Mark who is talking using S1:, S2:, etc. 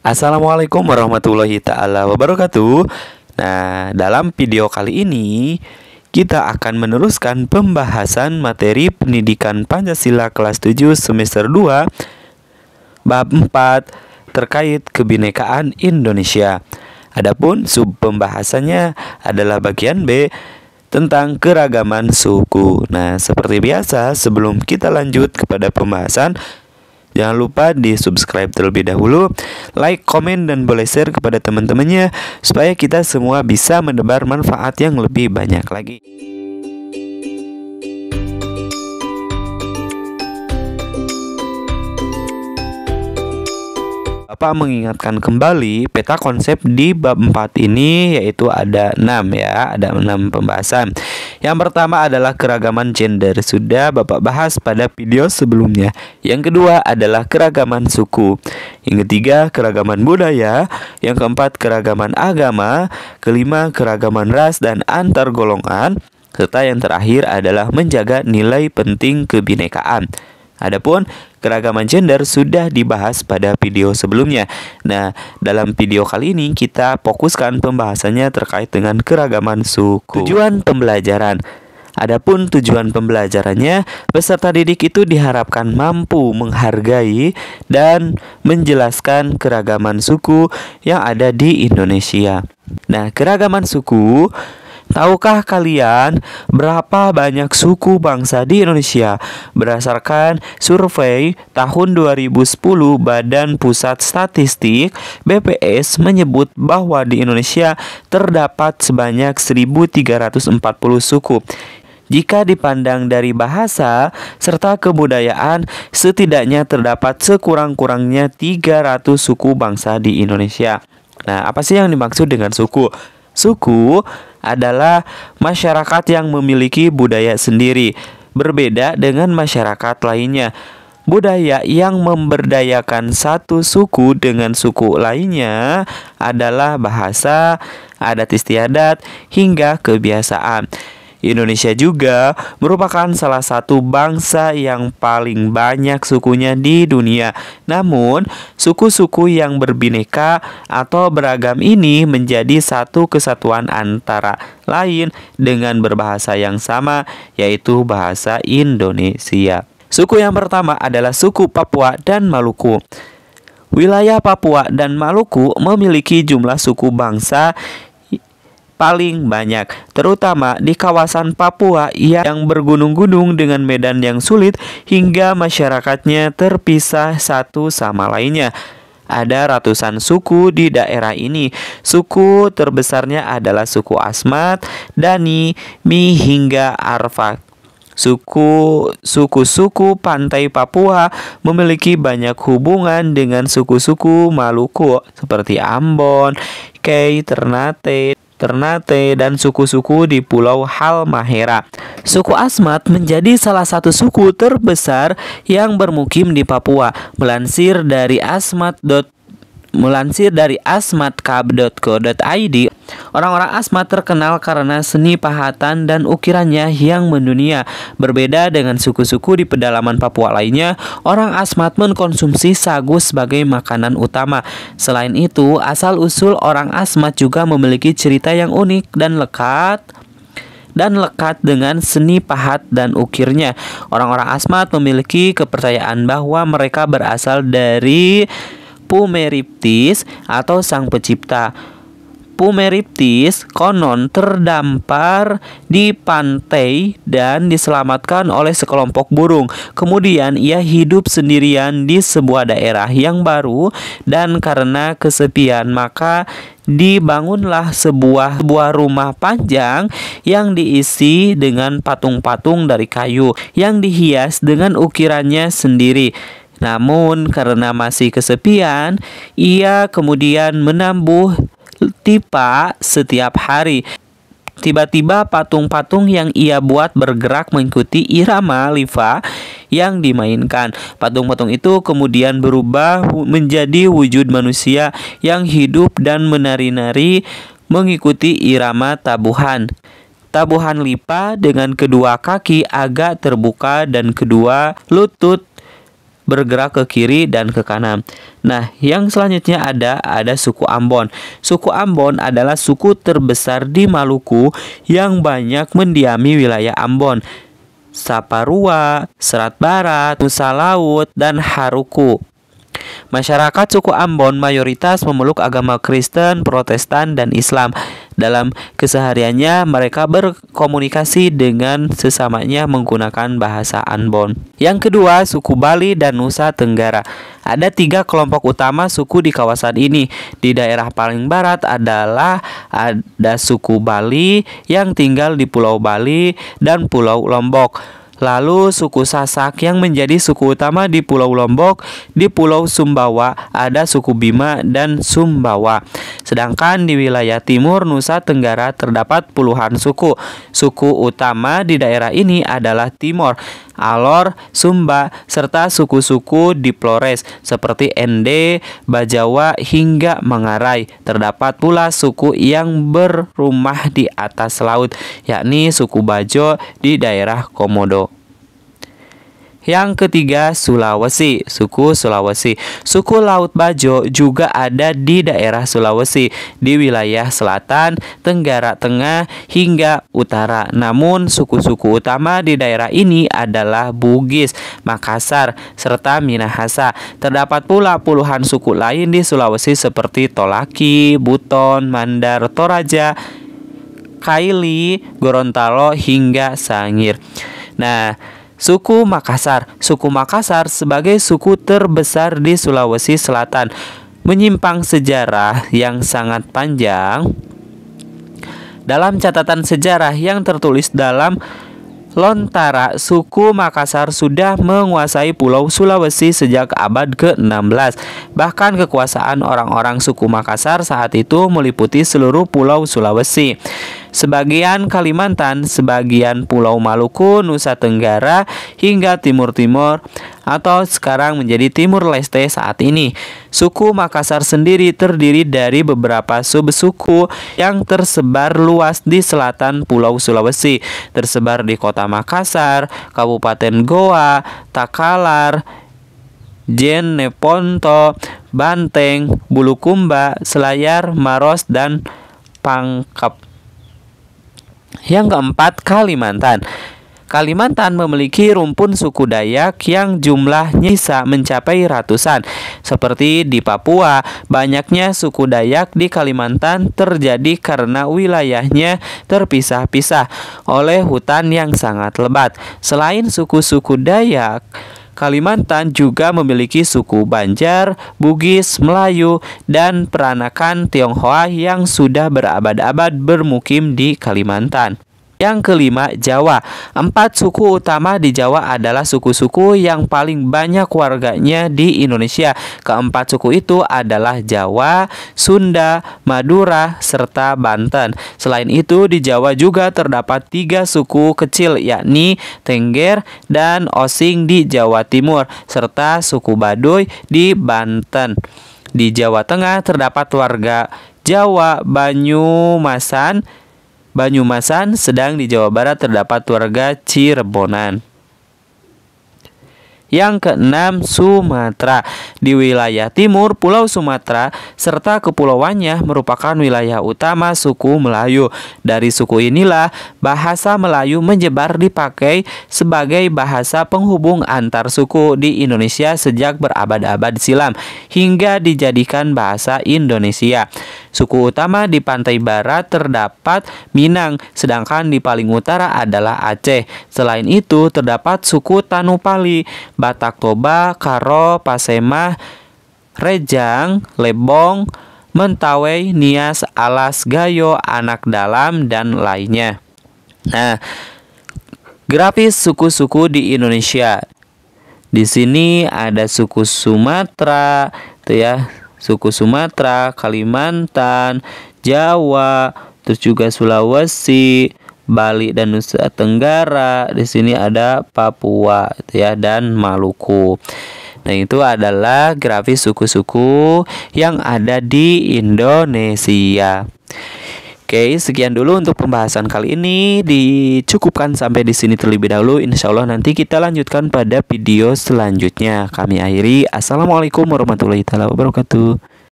S1: Assalamualaikum warahmatullahi ta'ala wabarakatuh. Nah, dalam video kali ini kita akan meneruskan pembahasan materi pendidikan Pancasila kelas 7 semester 2 bab 4 terkait kebinekaan Indonesia. Adapun sub pembahasannya adalah bagian B tentang keragaman suku. Nah, seperti biasa sebelum kita lanjut kepada pembahasan, jangan lupa di subscribe terlebih dahulu, like, komen, dan boleh share kepada teman-temannya supaya kita semua bisa menebar manfaat yang lebih banyak lagi. Bapak mengingatkan kembali peta konsep di bab 4 ini, yaitu ada 6 ya, ada 6 pembahasan. Yang pertama adalah keragaman gender, sudah Bapak bahas pada video sebelumnya. Yang kedua adalah keragaman suku. Yang ketiga keragaman budaya. Yang keempat keragaman agama. Kelima keragaman ras dan antar golongan. Serta yang terakhir adalah menjaga nilai penting kebinekaan. Adapun keragaman gender sudah dibahas pada video sebelumnya. Nah, dalam video kali ini kita fokuskan pembahasannya terkait dengan keragaman suku. Tujuan pembelajaran. Adapun tujuan pembelajarannya, peserta didik itu diharapkan mampu menghargai dan menjelaskan keragaman suku yang ada di Indonesia. Nah, keragaman suku, tahukah kalian berapa banyak suku bangsa di Indonesia? Berdasarkan survei tahun 2010 Badan Pusat Statistik BPS menyebut bahwa di Indonesia terdapat sebanyak 1.340 suku. Jika dipandang dari bahasa serta kebudayaan, setidaknya terdapat sekurang-kurangnya 300 suku bangsa di Indonesia. Nah, apa sih yang dimaksud dengan suku? Suku adalah masyarakat yang memiliki budaya sendiri, berbeda dengan masyarakat lainnya. Budaya yang memberdayakan satu suku dengan suku lainnya adalah bahasa, adat istiadat, hingga kebiasaan. Indonesia juga merupakan salah satu bangsa yang paling banyak sukunya di dunia. Namun, suku-suku yang berbineka atau beragam ini menjadi satu kesatuan antara lain dengan berbahasa yang sama, yaitu bahasa Indonesia. Suku yang pertama adalah suku Papua dan Maluku. Wilayah Papua dan Maluku memiliki jumlah suku bangsa paling banyak, terutama di kawasan Papua yang bergunung-gunung dengan medan yang sulit hingga masyarakatnya terpisah satu sama lainnya. Ada ratusan suku di daerah ini. Suku terbesarnya adalah suku Asmat, Dani, Mi hingga Arfak. Suku-suku pantai Papua memiliki banyak hubungan dengan suku-suku Maluku seperti Ambon, Kei, Ternate, dan suku-suku di Pulau Halmahera. Suku Asmat menjadi salah satu suku terbesar yang bermukim di Papua. Melansir dari asmatkab.co.id, orang-orang Asmat terkenal karena seni pahatan dan ukirannya yang mendunia. Berbeda dengan suku-suku di pedalaman Papua lainnya, orang Asmat mengkonsumsi sagu sebagai makanan utama. Selain itu, asal-usul orang Asmat juga memiliki cerita yang unik dan lekat dengan seni pahat dan ukirnya. Orang-orang Asmat memiliki kepercayaan bahwa mereka berasal dari Pumeriptis atau sang pencipta. Pumeriptis konon terdampar di pantai dan diselamatkan oleh sekelompok burung. Kemudian ia hidup sendirian di sebuah daerah yang baru, dan karena kesepian maka dibangunlah sebuah rumah panjang yang diisi dengan patung-patung dari kayu yang dihias dengan ukirannya sendiri. Namun karena masih kesepian, ia kemudian menambuh tipa setiap hari. Tiba-tiba patung-patung yang ia buat bergerak mengikuti irama lifa yang dimainkan. Patung-patung itu kemudian berubah menjadi wujud manusia yang hidup dan menari-nari mengikuti irama tabuhan. Tabuhan lipa dengan kedua kaki agak terbuka dan kedua lutut bergerak ke kiri dan ke kanan. Nah, yang selanjutnya ada suku Ambon. Suku Ambon adalah suku terbesar di Maluku yang banyak mendiami wilayah Ambon, Saparua, Selat Barat, Nusa Laut, dan Haruku. Masyarakat suku Ambon mayoritas memeluk agama Kristen, Protestan, dan Islam. Dalam kesehariannya mereka berkomunikasi dengan sesamanya menggunakan bahasa Ambon. Yang kedua, suku Bali dan Nusa Tenggara. Ada 3 kelompok utama suku di kawasan ini. Di daerah paling barat ada suku Bali yang tinggal di Pulau Bali dan Pulau Lombok. Lalu suku Sasak yang menjadi suku utama di Pulau Lombok. Di Pulau Sumbawa ada suku Bima dan Sumbawa. Sedangkan di wilayah timur Nusa Tenggara terdapat puluhan suku. Suku utama di daerah ini adalah Timor, Alor, Sumba, serta suku-suku di Flores seperti Ende, Bajawa, hingga Manggarai. Terdapat pula suku yang berumah di atas laut, yakni suku Bajo di daerah Komodo. Yang ketiga, Sulawesi, suku Sulawesi. Suku Laut Bajo juga ada di daerah Sulawesi, di wilayah selatan, Tenggara Tengah, hingga utara. Namun, suku-suku utama di daerah ini adalah Bugis, Makassar, serta Minahasa. Terdapat pula puluhan suku lain di Sulawesi seperti Tolaki, Buton, Mandar, Toraja, Kaili, Gorontalo, hingga Sangir. Nah, suku Makassar. Suku Makassar sebagai suku terbesar di Sulawesi Selatan menyimpang sejarah yang sangat panjang. Dalam catatan sejarah yang tertulis dalam Lontara, suku Makassar sudah menguasai Pulau Sulawesi sejak abad ke-16. Bahkan kekuasaan orang-orang suku Makassar saat itu meliputi seluruh Pulau Sulawesi, sebagian Kalimantan, sebagian Pulau Maluku, Nusa Tenggara, hingga Timur-Timur atau sekarang menjadi Timur Leste saat ini. Suku Makassar sendiri terdiri dari beberapa subsuku yang tersebar luas di selatan Pulau Sulawesi, tersebar di Kota Makassar, Kabupaten Goa, Takalar, Jeneponto, Banteng, Bulukumba, Selayar, Maros, dan Pangkep. Yang keempat, Kalimantan. Kalimantan memiliki rumpun suku Dayak yang jumlahnya bisa mencapai ratusan. Seperti di Papua, banyaknya suku Dayak di Kalimantan terjadi karena wilayahnya terpisah-pisah oleh hutan yang sangat lebat. Selain suku-suku Dayak, Kalimantan juga memiliki suku Banjar, Bugis, Melayu, dan peranakan Tionghoa yang sudah berabad-abad bermukim di Kalimantan. Yang kelima, Jawa. 4 suku utama di Jawa adalah suku-suku yang paling banyak warganya di Indonesia. Keempat suku itu adalah Jawa, Sunda, Madura, serta Banten. Selain itu, di Jawa juga terdapat 3 suku kecil, yakni Tengger dan Osing di Jawa Timur, serta suku Baduy di Banten. Di Jawa Tengah terdapat warga Jawa Banyumasan, sedang di Jawa Barat terdapat warga Cirebonan. Yang keenam, Sumatera. Di wilayah timur Pulau Sumatera serta kepulauannya merupakan wilayah utama suku Melayu. Dari suku inilah bahasa Melayu menyebar dipakai sebagai bahasa penghubung antar suku di Indonesia sejak berabad-abad silam hingga dijadikan bahasa Indonesia. Suku utama di pantai barat terdapat Minang, sedangkan di paling utara adalah Aceh. Selain itu terdapat suku Tanupali, Batak Toba, Karo, Pasemah, Rejang, Lebong, Mentawai, Nias, Alas, Gayo, Anak Dalam, dan lainnya. Nah, grafis suku-suku di Indonesia. Di sini ada suku Sumatera, tuh ya. Suku Sumatera, Kalimantan, Jawa, terus juga Sulawesi, Bali dan Nusa Tenggara. Di sini ada Papua, ya, dan Maluku. Nah, itu adalah grafis suku-suku yang ada di Indonesia. Oke, sekian dulu untuk pembahasan kali ini. Dicukupkan sampai di sini terlebih dahulu. Insya Allah nanti kita lanjutkan pada video selanjutnya. Kami akhiri. Assalamualaikum warahmatullahi wabarakatuh.